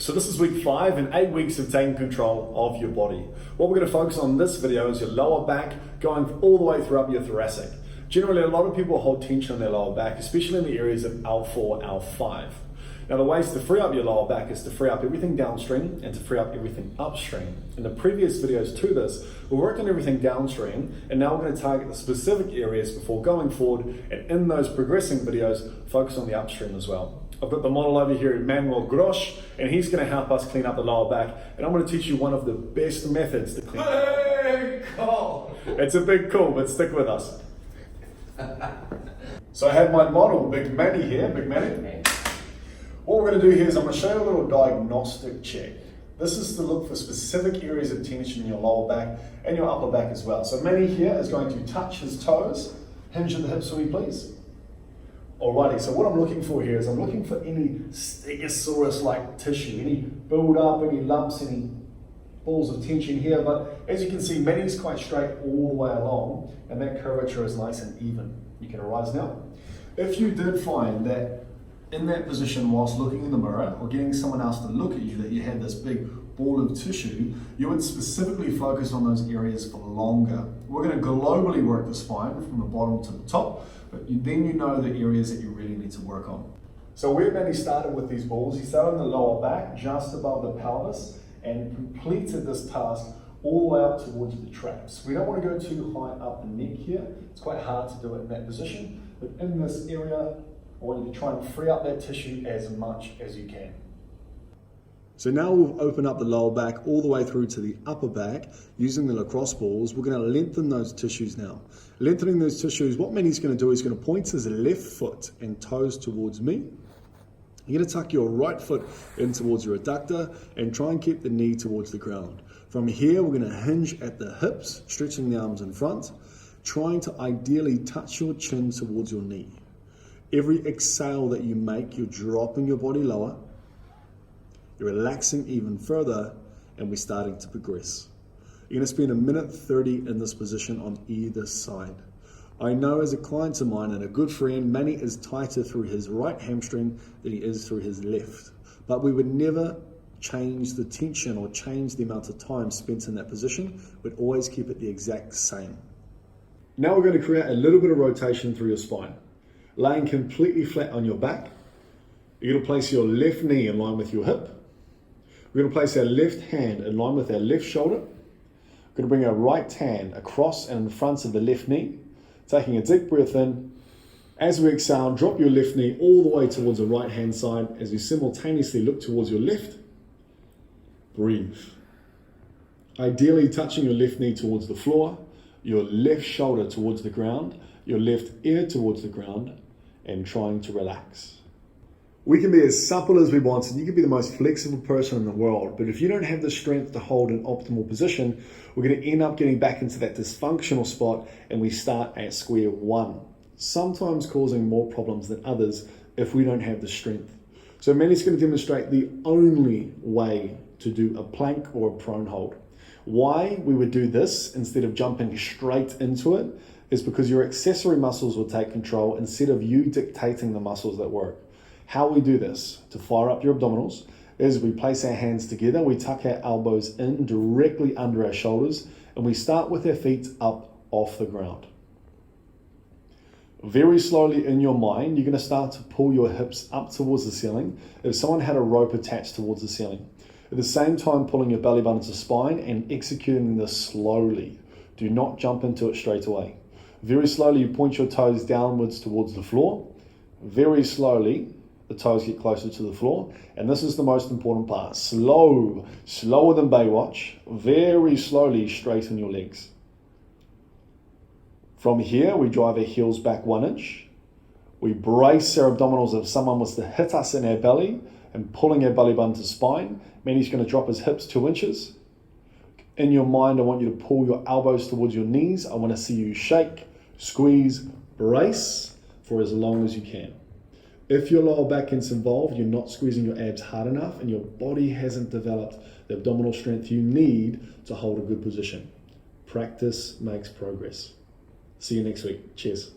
So this is week 5 and 8 weeks of taking control of your body. What we're going to focus on in this video is your lower back, going all the way through up your thoracic. Generally, a lot of people hold tension in their lower back, especially in the areas of L4, L5. Now the ways to free up your lower back is to free up everything downstream and to free up everything upstream. In the previous videos to this, we worked on everything downstream, and now we're going to target the specific areas before going forward, and in those progressing videos, focus on the upstream as well. I've got the model over here, Manuel Grosch, and he's going to help us clean up the lower back, and I'm going to teach you one of the best methods to clean up. Big call! It's a big call, but stick with us. So I have my model, Big Manny here, Big Manny. What we're going to do here is I'm going to show you a little diagnostic check. This is to look for specific areas of tension in your lower back and your upper back as well. So Manny here is going to touch his toes, hinge at the hips for me please. Alrighty, so what I'm looking for here is I'm looking for any Stegosaurus-like tissue, any build-up, any lumps, any balls of tension here. But as you can see, Manny's quite straight all the way along, and that curvature is nice and even. You can arise now. If you did find that in that position whilst looking in the mirror or getting someone else to look at you that you had this big ball of tissue, you would specifically focus on those areas for longer. We're going to globally work the spine from the bottom to the top, but then you know the areas that you really need to work on. So where Manny started with these balls, he started in the lower back, just above the pelvis, and completed this task all the way up towards the traps. We don't want to go too high up the neck here. It's quite hard to do it in that position, but in this area, I want you to try and free up that tissue as much as you can. So now we'll open up the lower back all the way through to the upper back using the lacrosse balls. We're going to lengthen those tissues now. Lengthening those tissues, what Manny's going to do is going to point his left foot and toes towards me. You're going to tuck your right foot in towards your adductor and try and keep the knee towards the ground. From here, we're going to hinge at the hips, stretching the arms in front, trying to ideally touch your chin towards your knee. Every exhale that you make, you're dropping your body lower, you're relaxing even further, and we're starting to progress. You're going to spend 1:30 in this position on either side. I know as a client of mine and a good friend, Manny is tighter through his right hamstring than he is through his left. But we would never change the tension or change the amount of time spent in that position. We'd always keep it the exact same. Now we're going to create a little bit of rotation through your spine. Laying completely flat on your back, you're going to place your left knee in line with your hip. We're going to place our left hand in line with our left shoulder. We're going to bring our right hand across and in front of the left knee, taking a deep breath in. As we exhale, drop your left knee all the way towards the right hand side as you simultaneously look towards your left. Breathe. Ideally touching your left knee towards the floor, your left shoulder towards the ground, your left ear towards the ground, and trying to relax. We can be as supple as we want, and you can be the most flexible person in the world, but if you don't have the strength to hold an optimal position, we're going to end up getting back into that dysfunctional spot, and we start at square one, sometimes causing more problems than others if we don't have the strength. So Manny's going to demonstrate the only way to do a plank or a prone hold. Why we would do this instead of jumping straight into it is because your accessory muscles will take control instead of you dictating the muscles that work. How we do this to fire up your abdominals is we place our hands together, we tuck our elbows in directly under our shoulders, and we start with our feet up off the ground. Very slowly in your mind, you're going to start to pull your hips up towards the ceiling if someone had a rope attached towards the ceiling. At the same time, pulling your belly button to spine and executing this slowly. Do not jump into it straight away. Very slowly, you point your toes downwards towards the floor. Very slowly, the toes get closer to the floor. And this is the most important part. Slower than Baywatch. Very slowly straighten your legs. From here, we drive our heels back 1 inch. We brace our abdominals if someone was to hit us in our belly and pulling our belly button to spine. Manny's going to drop his hips 2 inches. In your mind, I want you to pull your elbows towards your knees. I want to see you shake, squeeze, brace for as long as you can. If your lower back gets involved, you're not squeezing your abs hard enough and your body hasn't developed the abdominal strength you need to hold a good position. Practice makes progress. See you next week. Cheers.